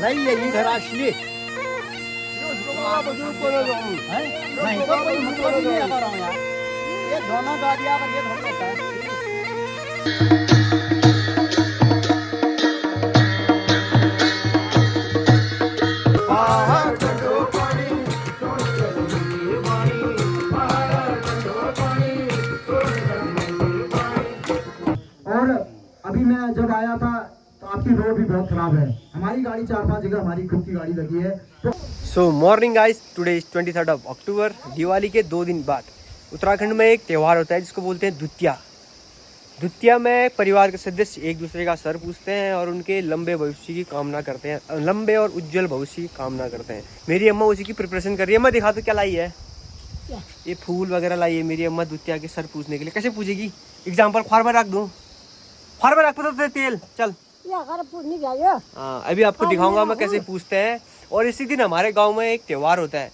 नहीं ये इधर असली नहीं तो कोई मतलब नहीं आ रहा हूँ यार, ये दोनों गाड़ियाँ पर ये थोड़ा होता है। और अभी मैं जब आया था तो आपकी रोड भी बहुत खराब है, हमारी गाड़ी 4-5 जगह हमारी खुद की गाड़ी लगी है। तो सो मॉर्निंग गाइस, टुडे इज 23 अक्टूबर। दिवाली के 2 दिन बाद उत्तराखंड में एक त्यौहार होता है जिसको बोलते हैं द्वितीया। द्वितीया में परिवार के सदस्य एक दूसरे का सर पूछते हैं और उनके लंबे भविष्य की कामना करते हैं, लंबे और उज्जवल भविष्य की कामना करते हैं। मेरी अम्मा उसी की प्रिपरेशन कर रही है। अम्मा दिखा तो क्या लाई है, ये फूल वगैरह लाई है मेरी अम्मा द्वितीया के सर पूछने के लिए। कैसे पूछेगी? एग्जाम्पल ख्वार में रख दूँ, ख्वार में रख तो तेल चल। हाँ, अभी आपको दिखाऊंगा मैं कैसे पूछते हैं। और इसी दिन हमारे गांव में एक त्योहार होता है।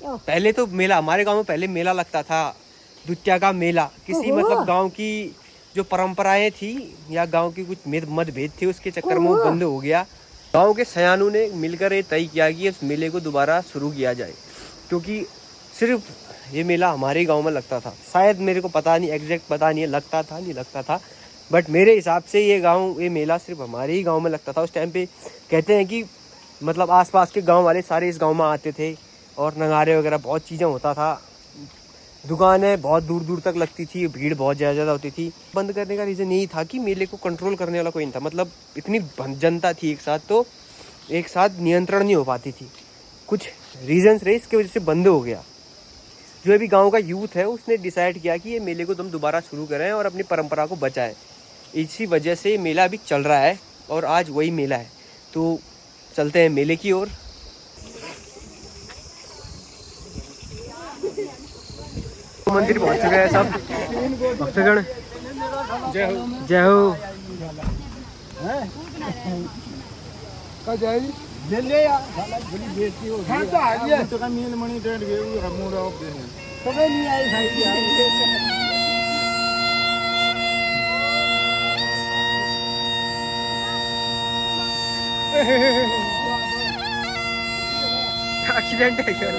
पहले तो मेला, हमारे गांव में पहले मेला लगता था, द्वितीया का मेला। किसी मतलब गांव की जो परंपराएं थी या गांव की कुछ मतभेद थे, उसके चक्कर में वो बंद हो गया। गांव के सयानों ने मिलकर ये तय किया कि इस मेले को दोबारा शुरू किया जाए, क्योंकि सिर्फ ये मेला हमारे गाँव में लगता था। शायद मेरे को पता नहीं, एग्जैक्ट पता नहीं है लगता था नहीं लगता था, बट मेरे हिसाब से ये मेला सिर्फ हमारे ही गांव में लगता था। उस टाइम पे कहते हैं कि मतलब आसपास के गांव वाले सारे इस गांव में आते थे और नगारे वगैरह बहुत चीज़ें होता था। दुकानें बहुत दूर दूर तक लगती थी, भीड़ बहुत ज़्यादा होती थी। बंद करने का रीज़न यही था कि मेले को कंट्रोल करने वाला कोई नहीं था। मतलब इतनी जनता थी एक साथ, तो एक साथ नियंत्रण नहीं हो पाती थी। कुछ रीजन्स रहे, इसके वजह से बंद हो गया। जो अभी गाँव का यूथ है उसने डिसाइड किया कि ये मेले को तुम दोबारा शुरू करें और अपनी परंपरा को बचाएं। इसी वजह से मेला अभी चल रहा है और आज वही मेला है। तो चलते हैं मेले की ओर। मंदिर पहुंच चुके हैं सब भक्तगण। जय हो जय हो। ले ले यार, बड़ी बेइज्जती हो गई। तो आ गया तो का नील मणि डेढ़ गए वो हमोरा ऑफ देने तो वे नहीं आए साइड यार। एक्सीडेंट है क्या?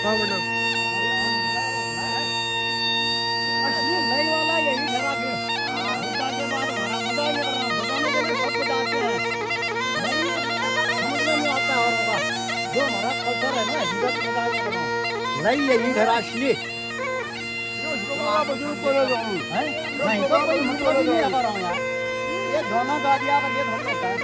हाँ मैडम, असली नई वाला यही खराब है। हुड्डा के बाद हमारा मजा नहीं कर रहा, बताने के लिए सब कुछ आते हैं, नहीं समझ में नहीं आता और होगा जो हमारा कल्चर है ना, जीवन मजा नहीं कर रहा। नहीं ये इधर असली नहीं तो कोई मतलब नहीं आ रहा हूँ यार, ये दोनों गाड़ियाँ पर ये थोड़ा होता है।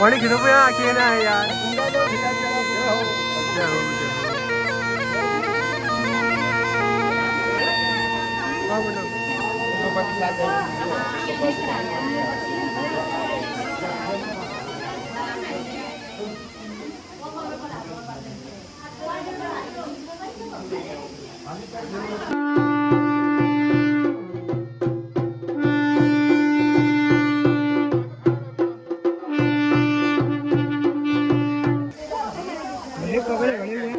पानी खिदो पे अकेला है यार। गंगा जल खिला चलो जय हो। जय हो, जय हो। हाँ, बोलो। ये कपड़े बड़े हुए हैं।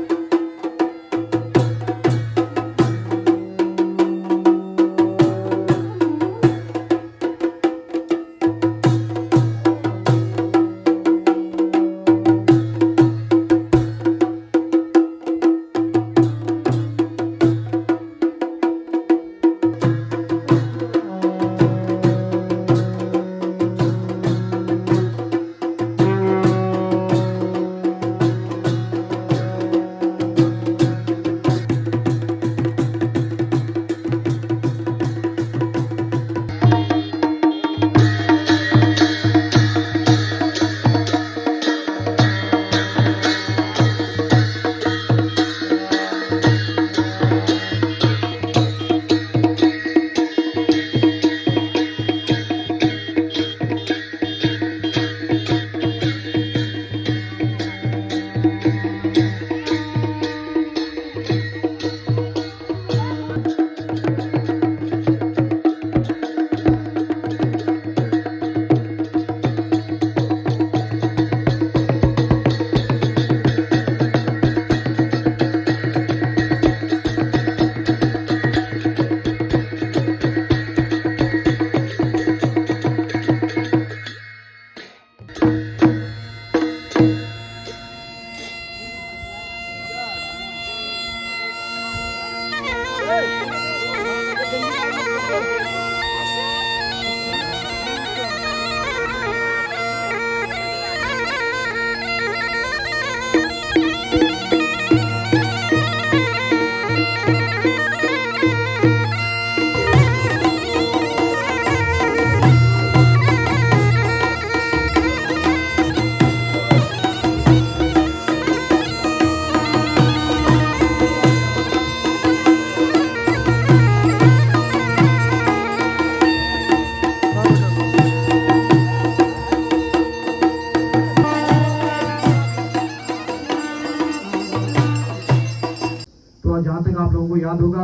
जहाँ तक आप लोगों को याद होगा,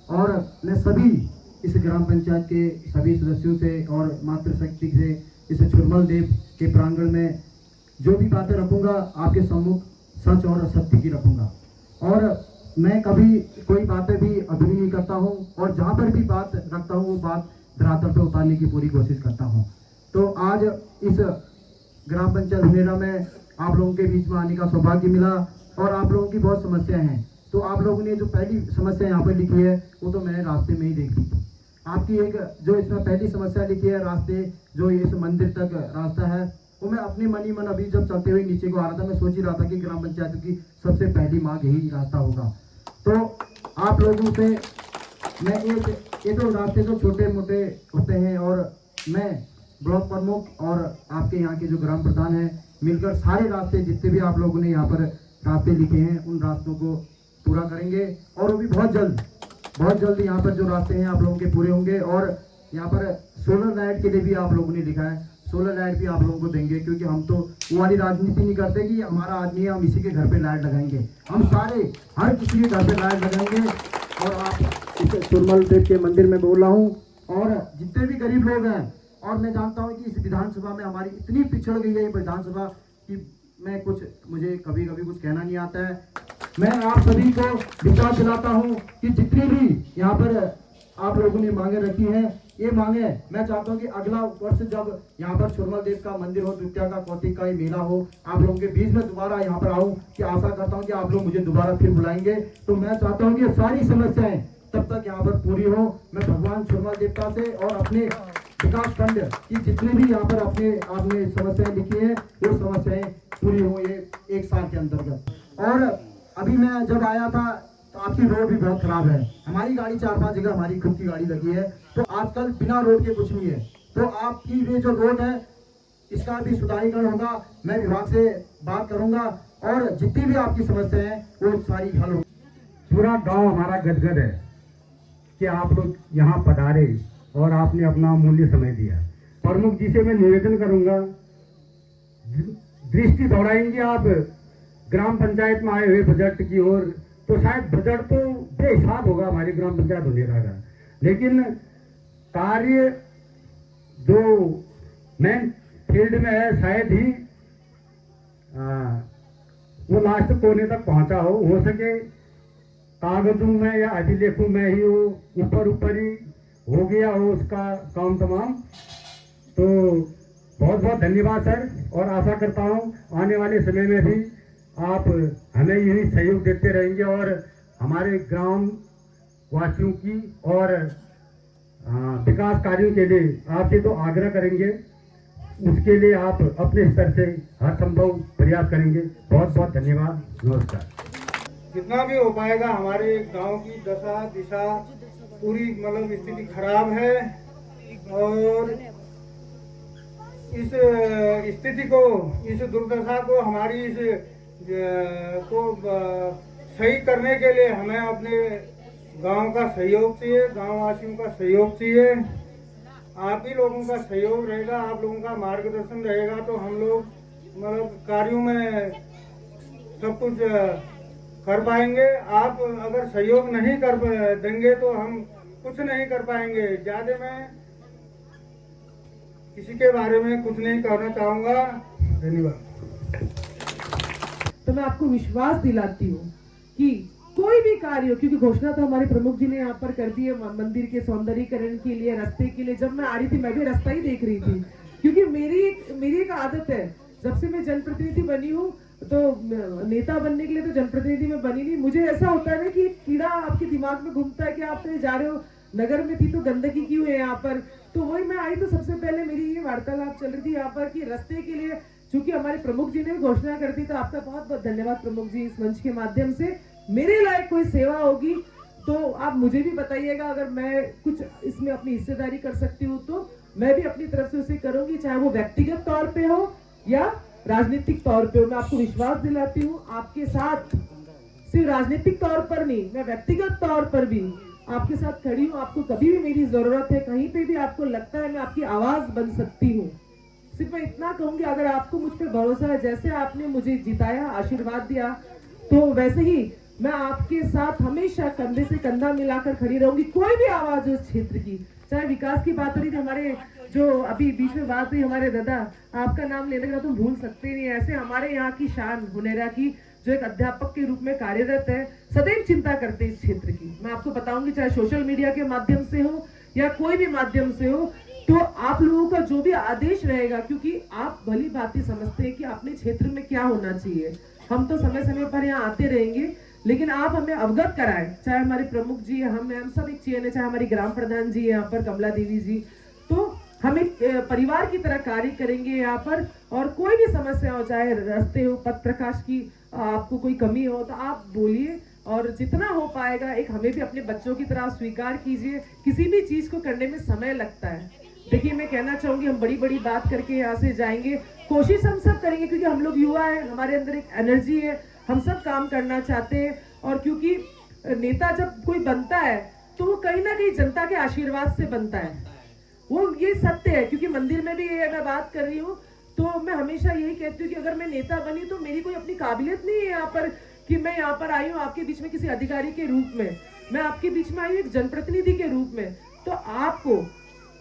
और मैं सभी इस ग्राम पंचायत के सभी सदस्यों से और मातृशक्ति से इस छुरमल देव के प्रांगण में जो भी बातें रखूंगा आपके सम्मुख सच और सत्य की रखूंगा। और मैं कभी कोई बातें भी अधूरी नहीं करता हूँ, और जहाँ पर भी बात रखता हूँ वो बात धरातल पे उतारने की पूरी कोशिश करता हूँ। तो आज इस ग्राम पंचायत हुनेरा में आप लोगों के बीच में आने का सौभाग्य मिला, और आप लोगों की बहुत समस्याएं हैं। तो आप लोगों ने जो पहली समस्या यहाँ पर लिखी है वो तो मैंने रास्ते में ही देखी थी। आपकी एक जो इसमें पहली समस्या लिखी है, रास्ते जो इस मंदिर तक रास्ता है, वो मैं अपने मन ही मन अभी जब चलते हुए नीचे को आ रहा था, मैं सोच ही रहा था कि ग्राम पंचायत की सबसे पहली मांग यही रास्ता होगा। तो आप लोगों से मैं ये तो रास्ते तो छोटे मोटे होते हैं, और मैं ब्लॉक प्रमुख और आपके यहाँ के जो ग्राम प्रधान हैं मिलकर सारे रास्ते जितने भी आप लोगों ने यहाँ पर रास्ते लिखे हैं उन रास्तों को पूरा करेंगे, और वो भी बहुत जल्द यहाँ पर जो रास्ते हैं आप लोगों के पूरे होंगे। और यहाँ पर सोलर लाइट के लिए भी आप लोगों ने लिखा है, सोलर लाइट भी आप लोगों को देंगे, क्योंकि हम तो वो वाली राजनीति नहीं करते कि हमारा आदमी है हम इसी के घर पे लाइट लगाएंगे। हम सारे हर किसी के घर पे लाइट लगाएंगे। और आप इस छुरमल देव के मंदिर में बोल रहा हूँ, और जितने भी गरीब लोग हैं, और मैं जानता हूँ कि इस विधानसभा में हमारी इतनी पिछड़ गई है ये विधानसभा कि मुझे कभी कुछ कहना नहीं आता है। मैं आप सभी को विश्वास दिलाता हूं कि जितनी भी यहाँ पर आप लोगों ने मांगे रखी हैं, ये मांगे मैं चाहता हूं कि अगला वर्ष जब यहाँ पर छुरमल देव का मंदिर हो, द्वितीया का कौतिक का मेला हो, आप लोगों के बीच में दोबारा यहाँ पर आऊं, कि आशा करता हूं कि आप लोग मुझे दोबारा फिर बुलाएंगे। तो मैं चाहता हूँ कि सारी समस्याएं तब तक यहाँ पर पूरी हो। मैं भगवान छुरमल देवता से और अपने विकास खंड की जितने भी यहाँ पर आपने समस्याएं लिखी है वो समस्याएं पूरी हो ये एक साल के अंतर्गत। और अभी मैं जब आया था तो आपकी रोड भी बहुत खराब है। हमारी गाड़ी 4-5 जगह हमारी खुद की गाड़ी लगी है, तो आजकल बिना रोड के कुछ नहीं है। तो आपकी ये जो रोड है इसका भी सुधारीकरण होगा। मैं विभाग से बात करूंगा और जितनी भी आपकी समस्या है वो सारी हल हो। पूरा गांव हमारा गदगद है कि आप लोग यहाँ पधारे और आपने अपना मूल्य समय दिया। प्रमुख जी से मैं निवेदन करूंगा, दृष्टि दौड़ाएंगे आप ग्राम पंचायत में आए हुए बजट की ओर, तो शायद बजट तो बेहिसाब होगा हमारी ग्राम पंचायत धुनेरा का, लेकिन कार्य जो मेन फील्ड में है शायद ही वो लास्ट कोने तक पहुंचा हो सके कागजों में या अभिलेखों में ही वो ऊपर ही हो गया हो उसका काम तमाम। तो बहुत बहुत धन्यवाद सर, और आशा करता हूँ आने वाले समय में भी आप हमें यही सहयोग देते रहेंगे और हमारे ग्राम वासियों की और विकास कार्यों के लिए आपसे तो आग्रह करेंगे, उसके लिए आप अपने स्तर से हर संभव प्रयास करेंगे। बहुत बहुत धन्यवाद, नमस्कार। जितना भी हो पाएगा। हमारे गांव की दशा दिशा पूरी मतलब स्थिति खराब है और इस स्थिति को, इस दुर्दशा को, हमारी इस को सही करने के लिए हमें अपने गांव का सहयोग चाहिए, गांव वासियों का सहयोग चाहिए। आप ही लोगों का सहयोग रहेगा, आप लोगों का मार्गदर्शन रहेगा तो हम लोग मतलब कार्यों में सब कुछ कर पाएंगे। आप अगर सहयोग नहीं कर देंगे तो हम कुछ नहीं कर पाएंगे। ज्यादा मैं किसी के बारे में कुछ नहीं कहना चाहूँगा। धन्यवाद। तो मैं आपको विश्वास दिलाती हूँ कि कोई भी कार्य हो, क्योंकि घोषणा तो हमारे प्रमुख जी ने यहाँ पर कर दी है मंदिर के सौंदर्यीकरण के लिए, रास्ते के लिए। जब मैं आ रही थी मैं भी रास्ता ही देख रही थी, क्योंकि मेरी एक आदत है, जब से मैं जनप्रतिनिधि बनी हूँ तो नेता बनने के लिए तो जनप्रतिनिधि में बनी नहीं। मुझे ऐसा होता है ना कि एक कीड़ा आपके दिमाग में घूमता है कि आप तो जा रहे हो, नगर में थी तो गंदगी क्यों है यहाँ पर। तो वही मैं आई तो सबसे पहले मेरी ये वार्तालाप चल रही थी यहाँ पर कि रास्ते के लिए, चूंकि हमारे प्रमुख जी ने भी घोषणा कर दी, तो आपका बहुत बहुत धन्यवाद प्रमुख जी। इस मंच के माध्यम से मेरे लायक कोई सेवा होगी तो आप मुझे भी बताइएगा, अगर मैं कुछ इसमें अपनी हिस्सेदारी कर सकती हूँ तो मैं भी अपनी तरफ से उसे करूंगी, चाहे वो व्यक्तिगत तौर पे हो या राजनीतिक तौर पे हो। मैं आपको विश्वास दिलाती हूँ आपके साथ, सिर्फ राजनीतिक तौर पर नहीं, मैं व्यक्तिगत तौर पर भी आपके साथ खड़ी हूँ। आपको कभी भी मेरी जरूरत है, कहीं पे भी आपको लगता है मैं आपकी आवाज बन सकती हूँ, सिर्फ मैं इतना कहूंगी, अगर आपको मुझ पर भरोसा है, जैसे आपने मुझे जिताया, आशीर्वाद दिया, तो वैसे ही मैं आपके साथ हमेशा कंधे से कंधा मिलाकर खड़ी रहूंगी। कोई भी आवाज हो इस क्षेत्र की, चाहे विकास की बात हो रही थी, हमारे जो अभी बीच में बात हुई, हमारे दादा आपका नाम लेने का तुम भूल सकते नहीं। ऐसे हमारे यहाँ की शान हुनेरा की, जो एक अध्यापक के रूप में कार्यरत है, सदैव चिंता करते हैं इस क्षेत्र की। मैं आपको बताऊंगी, चाहे सोशल मीडिया के माध्यम से हो या कोई भी माध्यम से हो, तो आप लोगों का जो भी आदेश रहेगा, क्योंकि आप भली भांति समझते हैं कि अपने क्षेत्र में क्या होना चाहिए। हम तो समय समय पर यहाँ आते रहेंगे, लेकिन आप हमें अवगत कराएं, चाहे हमारे प्रमुख जी, हम सब एक चेन है, चाहे हमारी ग्राम प्रधान जी है यहाँ पर कमला देवी जी, तो हम एक परिवार की तरह कार्य करेंगे यहाँ पर। और कोई भी समस्या हो, चाहे रास्ते हो, पथ प्रकाश की आपको कोई कमी हो, तो आप बोलिए, और जितना हो पाएगा एक हमें भी अपने बच्चों की तरह स्वीकार कीजिए। किसी भी चीज को करने में समय लगता है। देखिए, मैं कहना चाहूंगी, हम बड़ी बड़ी बात करके यहाँ से जाएंगे, कोशिश हम सब करेंगे, क्योंकि हम लोग युवा है, हमारे अंदर एक एनर्जी है, हम सब काम करना चाहते हैं। और क्योंकि नेता जब कोई बनता है तो वो कहीं ना कहीं जनता के आशीर्वाद से बनता है, वो ये सत्य है। क्योंकि मंदिर में भी ये मैं बात कर रही हूँ, तो मैं हमेशा यही कहती हूँ कि अगर मैं नेता बनी तो मेरी कोई अपनी काबिलियत नहीं है यहाँ पर कि मैं यहाँ पर आई हूँ आपके बीच में किसी अधिकारी के रूप में, मैं आपके बीच में आई हूँ एक जनप्रतिनिधि के रूप में। तो आपको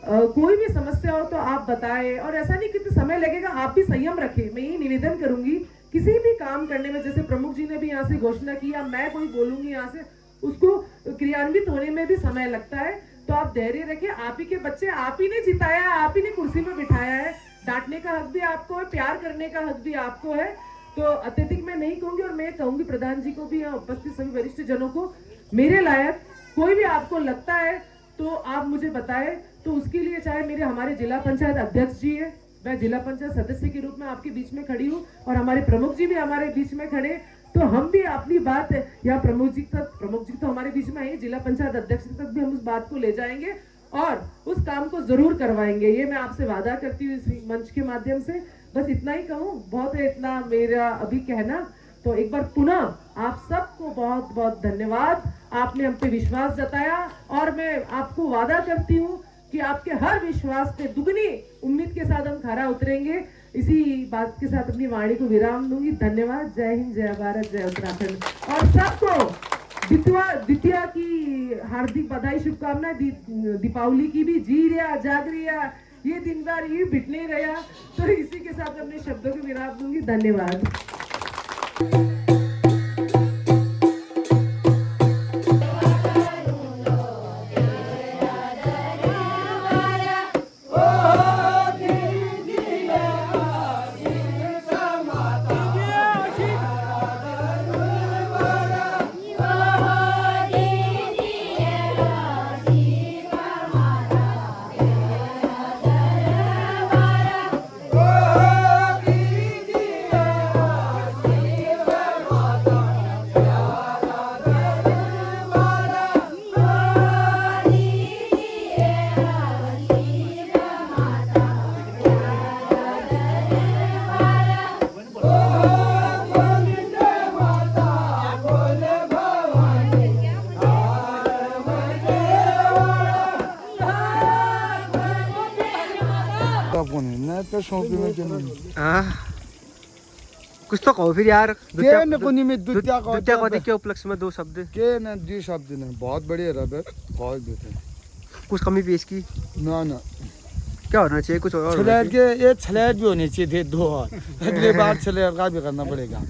कोई भी समस्या हो तो आप बताएं, और ऐसा नहीं कि समय लगेगा, आप भी संयम रखें। मैं यही निवेदन करूंगी, किसी भी काम करने में, जैसे प्रमुख जी ने भी यहाँ से घोषणा की, या मैं कोई बोलूंगी यहाँ से, उसको क्रियान्वित होने में भी समय लगता है, तो आप धैर्य रखिए। आप ही के बच्चे, आप ही ने जिताया है, आप ही ने कुर्सी में बिठाया है, डांटने का हक भी आपको है, प्यार करने का हक भी आपको है। तो अत्यधिक मैं नहीं कहूंगी, और मैं कहूंगी प्रधान जी को भी, यहाँ उपस्थित सभी वरिष्ठ जनों को, मेरे लायक कोई भी आपको लगता है तो आप मुझे बताएं। तो उसके लिए चाहे मेरे हमारे जिला पंचायत अध्यक्ष जी है, मैं जिला पंचायत सदस्य के रूप में आपके बीच में खड़ी हूँ, और हमारे प्रमुख जी भी हमारे बीच में खड़े, तो हम भी अपनी बात या प्रमुख जी तो हमारे बीच में आए, जिला पंचायत अध्यक्ष तक भी हम उस बात को ले जाएंगे। और उस काम को जरूर करवाएंगे, ये मैं आपसे वादा करती हूँ इस मंच के माध्यम से। बस इतना ही कहूँ, बहुत है इतना मेरा अभी कहना। तो एक बार पुनः आप सबको बहुत बहुत धन्यवाद, आपने हम पे विश्वास जताया और मैं आपको वादा करती हूँ कि आपके हर विश्वास पे दुगनी उम्मीद के साथ हम खरा उतरेंगे। इसी बात के साथ अपनी वाणी को विराम दूंगी। धन्यवाद। जय हिंद, जय भारत, जय उत्तराखंड। और सबको द्वितीया की हार्दिक बधाई, शुभकामनाएं। दीपावली की भी। जी रहा जाग रहा, ये दिन बार ये बिटने रहा। तो इसी के साथ अपने शब्दों को विराम दूंगी। धन्यवाद। कुछ तो कहो फिर यार। द्वितीया के उपलक्ष्य में दो शब्द के न द्वि शब्द ने बहुत बढ़िया रबर बहुत देते हैं। कुछ कमी पेश की ना ना, क्या होना चाहिए कुछ और? छलेर के ये छलेर भी होने चाहिए थे 2 और अगली बार छलेर का भी करना पड़ेगा।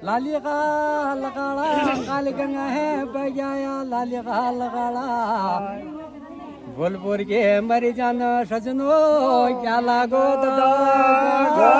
लाली का लगाड़ा काली गंगा है बजाया लाली का लगाड़ा बोलपुर के मरी जान सजनो क्या लागो दादा